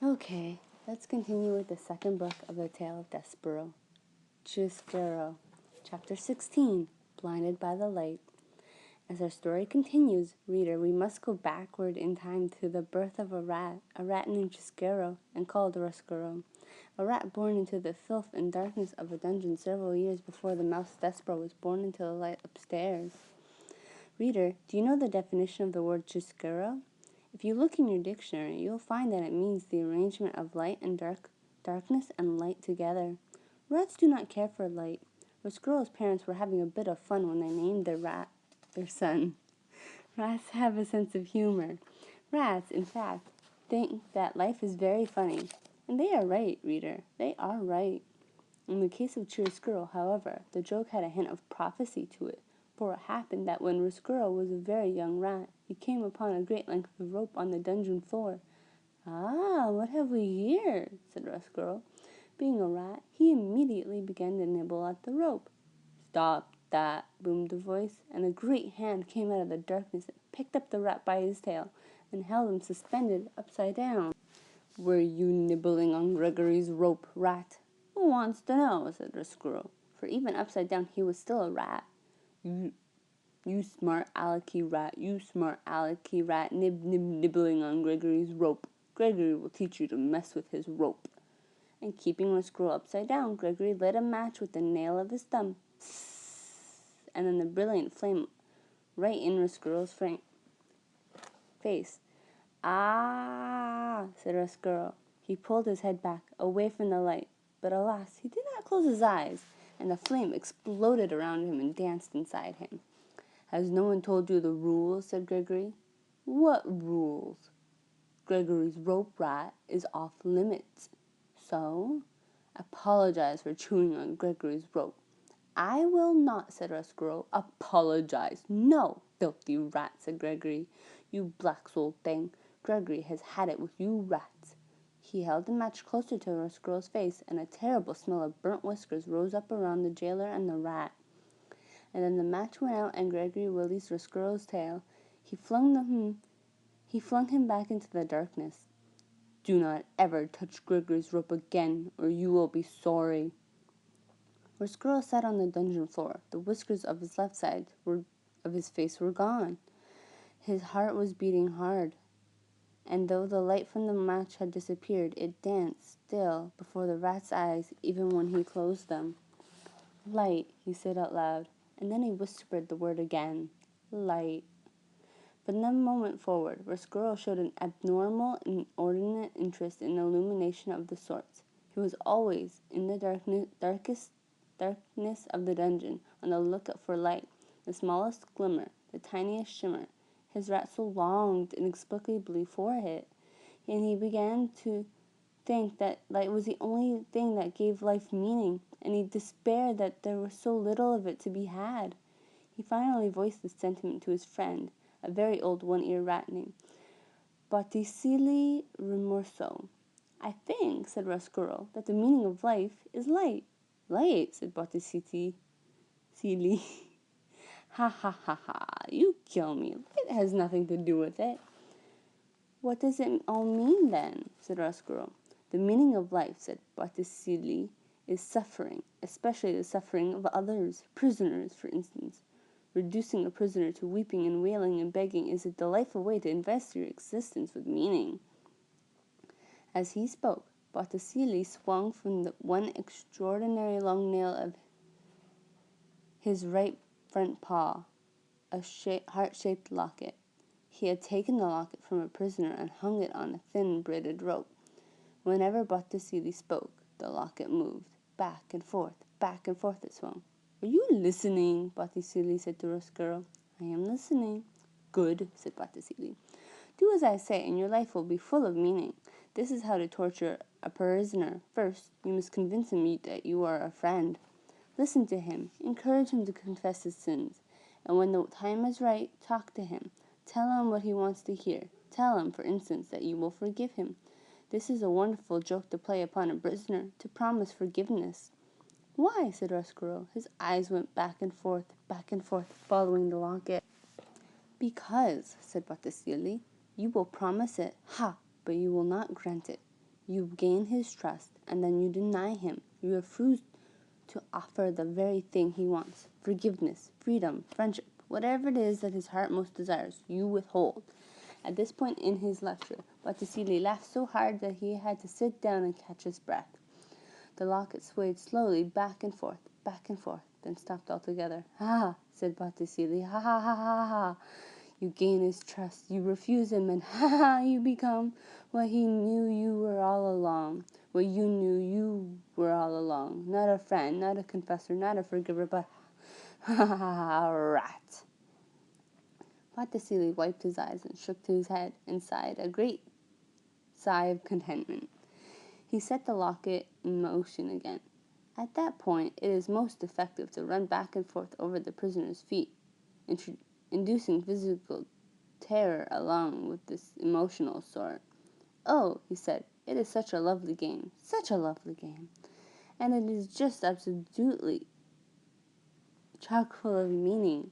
Okay, let's continue with the second book of the tale of Despereaux. Despereaux, Chapter 16, Blinded by the Light. As our story continues, reader, we must go backward in time to the birth of a rat named Despereaux and called Despereaux, a rat born into the filth and darkness of a dungeon several years before the mouse Despereaux was born into the light upstairs. Reader, do you know the definition of the word Despereaux? If you look in your dictionary, you'll find that it means the arrangement of light and darkness and light together. Rats do not care for light. Despereaux's parents were having a bit of fun when they named their son. Rats have a sense of humor. Rats, in fact, think that life is very funny. And they are right, reader. They are right. In the case of Despereaux, however, the joke had a hint of prophecy to it, for it happened that when Despereaux was a very young rat, he came upon a great length of rope on the dungeon floor. "Ah, what have we here?" said Despereaux. Being a rat, he immediately began to nibble at the rope. "Stop that!" boomed a voice, and a great hand came out of the darkness and picked up the rat by his tail and held him suspended upside down. "Were you nibbling on Gregory's rope, rat?" "Who wants to know?" said Despereaux, for even upside down he was still a rat. You smart alecky rat, nibbling on Gregory's rope. Gregory will teach you to mess with his rope." And keeping Despereaux upside down, Gregory lit a match with the nail of his thumb, and then the brilliant flame right in Despereaux's face. "Ah," said Despereaux. He pulled his head back, away from the light, but alas, he did not close his eyes, and the flame exploded around him and danced inside him. "Has no one told you the rules?" said Gregory. "What rules?" "Gregory's rope, rat, is off limits." "So?" "Apologize for chewing on Gregory's rope." "I will not," said Despereaux. "Apologize? No, filthy rat," said Gregory. "You black-souled thing. Gregory has had it with you rats." He held the match closer to Despereaux's face, and a terrible smell of burnt whiskers rose up around the jailer and the rat. And then the match went out, and Gregory released Despereaux's tail. He flung him back into the darkness. "Do not ever touch Gregory's rope again, or you will be sorry." Despereaux sat on the dungeon floor. The whiskers of his left side of his face were gone. His heart was beating hard, and though the light from the match had disappeared, it danced still before the rat's eyes even when he closed them. "Light," he said out loud, and then he whispered the word again. "Light." From that moment forward, Despereaux showed an abnormal, inordinate interest in illumination of the sorts. He was always, in the darkest darkness of the dungeon, on the lookout for light, the smallest glimmer, the tiniest shimmer. His rat soul longed inexplicably for it, and he began to think that light was the only thing that gave life meaning, and he despaired that there was so little of it to be had. He finally voiced this sentiment to his friend, a very old one-eared rat named Botticelli Rimorso. "I think," said Despereaux, "that the meaning of life is light." "Light," said Botticelli. "Ha ha ha ha, you kill me. Light has nothing to do with it." "What does it all mean, then?" said Despereaux. "The meaning of life," said Botticelli, "is suffering, especially the suffering of others, prisoners, for instance. Reducing a prisoner to weeping and wailing and begging is a delightful way to invest your existence with meaning." As he spoke, Botticelli swung from the one extraordinary long nail of his right front paw a heart-shaped locket. He had taken the locket from a prisoner and hung it on a thin braided rope. Whenever Botticelli spoke, the locket moved. Back and forth it swung. "Are you listening?" Botticelli said to Despereaux. "I am listening." "Good," said Botticelli. "Do as I say, and your life will be full of meaning. This is how to torture a prisoner. First, you must convince him that you are a friend. Listen to him, encourage him to confess his sins, and when the time is right, talk to him. Tell him what he wants to hear. Tell him, for instance, that you will forgive him. This is a wonderful joke to play upon a prisoner, to promise forgiveness." "Why?" said Despereaux. His eyes went back and forth, following the locket. "Because," said Botticelli, "you will promise it, ha, but you will not grant it. You gain his trust, and then you deny him. You refuse to offer the very thing he wants. Forgiveness, freedom, friendship, whatever it is that his heart most desires, you withhold. At this point in his lecture, Botticelli laughed so hard that he had to sit down and catch his breath. The locket swayed slowly back and forth, then stopped altogether. "Ha!" said Botticelli. "Ha ha ha ha ha! You gain his trust, you refuse him, and ha ha! You become what he knew you were all along. What you knew you were all along. Not a friend, not a confessor, not a forgiver, but ha ha ha! A rat." Botticelli wiped his eyes and shook his head and sighed a great sigh of contentment. He set the locket in motion again. At that point, it is most effective to run back and forth over the prisoner's feet, inducing physical terror along with this emotional sort. "Oh," he said, "it is such a lovely game, such a lovely game. And it is just absolutely chock full of meaning."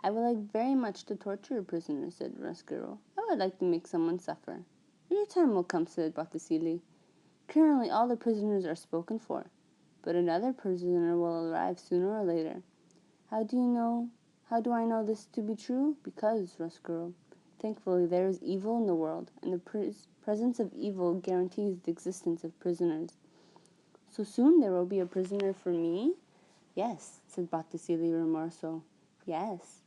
"I would like very much to torture a prisoner," said Roscuro. "I would like to make someone suffer." "Your time will come," said Botticelli. "Currently all the prisoners are spoken for, but another prisoner will arrive sooner or later." How do I know this to be true?" "Because, Roscuro, thankfully there is evil in the world, and the presence of evil guarantees the existence of prisoners." "So soon there will be a prisoner for me?" "Yes," said Botticelli Remorso. "Yes.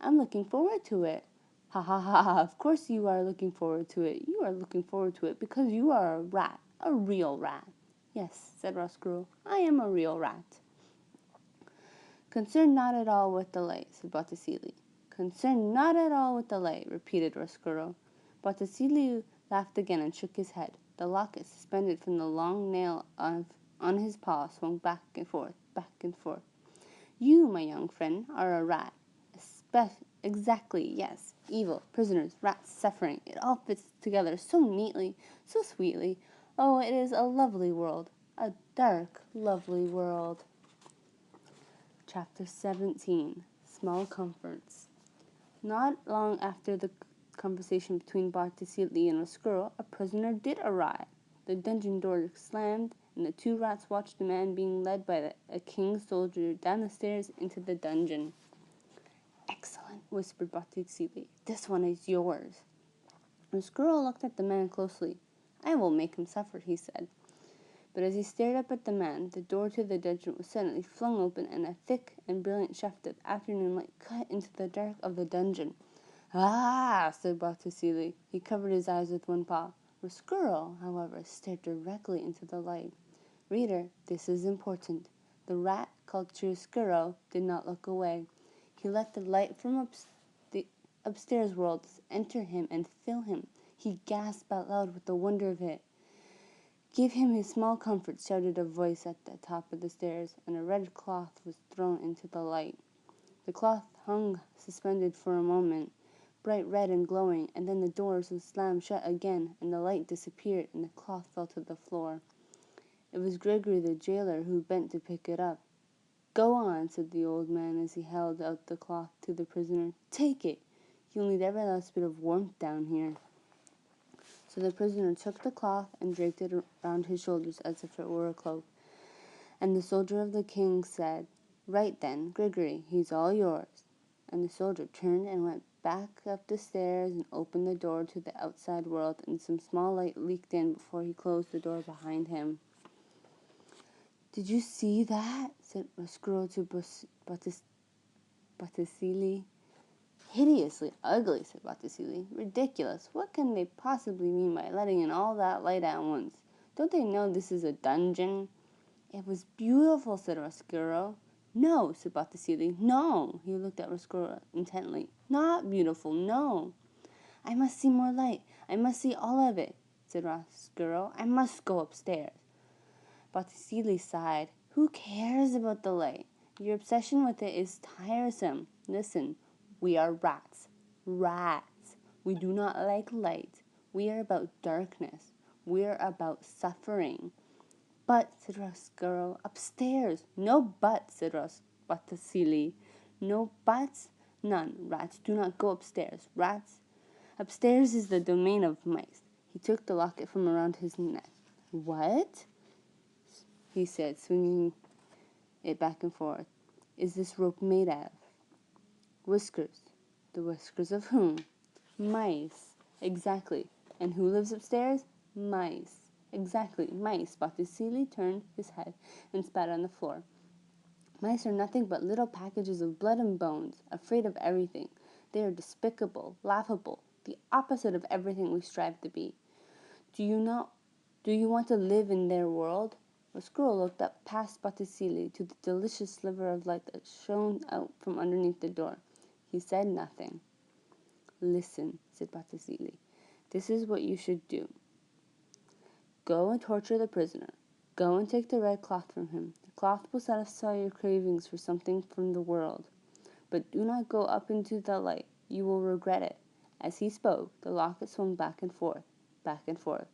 I'm looking forward to it." "Ha ha ha! Of course you are looking forward to it. You are looking forward to it because you are a rat, a real rat." "Yes," said Roscuro, "I am a real rat." "Concerned not at all with delay," said Botticelli. "Concerned not at all with delay," repeated Roscuro. Botticelli laughed again and shook his head. The locket, suspended from the long nail on his paw, swung back and forth, back and forth. "You, my young friend, are a rat." "Exactly, yes. Evil, prisoners, rats, suffering. It all fits together so neatly, so sweetly. Oh, it is a lovely world. A dark, lovely world." Chapter 17. Small Comforts. Not long after the conversation between Botticelli and Roscuro, a prisoner did arrive. The dungeon door slammed, and the two rats watched a man being led by a king's soldier down the stairs into the dungeon. "Excellent," whispered Botticelli. "This one is yours." Roscuro looked at the man closely. "I will make him suffer," he said. But as he stared up at the man, the door to the dungeon was suddenly flung open, and a thick and brilliant shaft of afternoon light cut into the dark of the dungeon. "Ah!" said Botticelli. He covered his eyes with one paw. Roscuro, however, stared directly into the light. Reader, this is important. The rat, called Chiaroscuro, did not look away. He let the light from the upstairs world enter him and fill him. He gasped out loud with the wonder of it. "Give him his small comfort," shouted a voice at the top of the stairs, and a red cloth was thrown into the light. The cloth hung suspended for a moment, bright red and glowing, and then the doors were slammed shut again, and the light disappeared, and the cloth fell to the floor. It was Gregory the jailer who bent to pick it up. "Go on," said the old man as he held out the cloth to the prisoner. "Take it. You'll need every last bit of warmth down here." So the prisoner took the cloth and draped it around his shoulders as if it were a cloak. And the soldier of the king said, "Right then, Gregory, he's all yours." And the soldier turned and went back up the stairs and opened the door to the outside world, and some small light leaked in before he closed the door behind him. "Did you see that?" said Roscuro to Botticelli. "Hideously ugly," said Botticelli. "Ridiculous. What can they possibly mean by letting in all that light at once? Don't they know this is a dungeon?" "It was beautiful," said Roscuro. "No," said Botticelli. "No." He looked at Roscuro intently. "Not beautiful, no." "I must see more light. I must see all of it," said Roscuro. "I must go upstairs." Botticelli sighed. "Who cares about the light? Your obsession with it is tiresome. Listen. We are rats. Rats. We do not like light. We are about darkness. We are about suffering." "But," said Roscuro, "upstairs." "No but," said Botticelli. "No buts? None. Rats do not go upstairs. Upstairs is the domain of mice. He took the locket from around his neck. "What?" he said, swinging it back and forth. "Is this rope made of?" "Whiskers." "The whiskers of whom?" "Mice." "Exactly. And who lives upstairs?" "Mice." "Exactly, mice." Botticelli turned his head and spat on the floor. "Mice are nothing but little packages of blood and bones, afraid of everything. They are despicable, laughable, the opposite of everything we strive to be. Do you want to live in their world?" Roscuro looked up past Botticelli to the delicious sliver of light that shone out from underneath the door. He said nothing. "Listen," said Botticelli. "This is what you should do. Go and torture the prisoner. Go and take the red cloth from him. The cloth will satisfy your cravings for something from the world. But do not go up into the light. You will regret it." As he spoke, the locket swung back and forth, back and forth.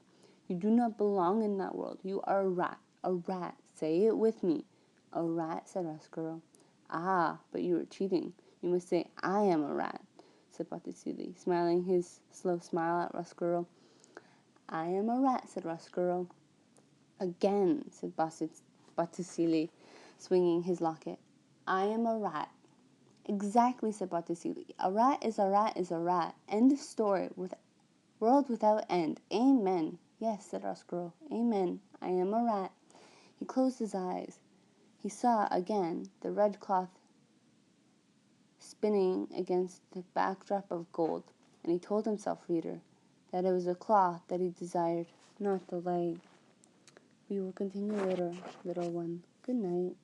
"You do not belong in that world. You are a rat. A rat. Say it with me." "A rat," said Roscuro. "Ah, but you are cheating. You must say, 'I am a rat,'" said Botticelli, smiling his slow smile at Roscuro. "I am a rat," said Roscuro. "Again," said Botticelli, swinging his locket. "I am a rat." "Exactly," said Botticelli. "A rat is a rat is a rat. End of story. World without end. Amen." "Yes," said Roscuro. "Amen. I am a rat." He closed his eyes. He saw again the red cloth spinning against the backdrop of gold, and he told himself, reader, that it was a cloth that he desired, not the light. We will continue later, little one. Good night.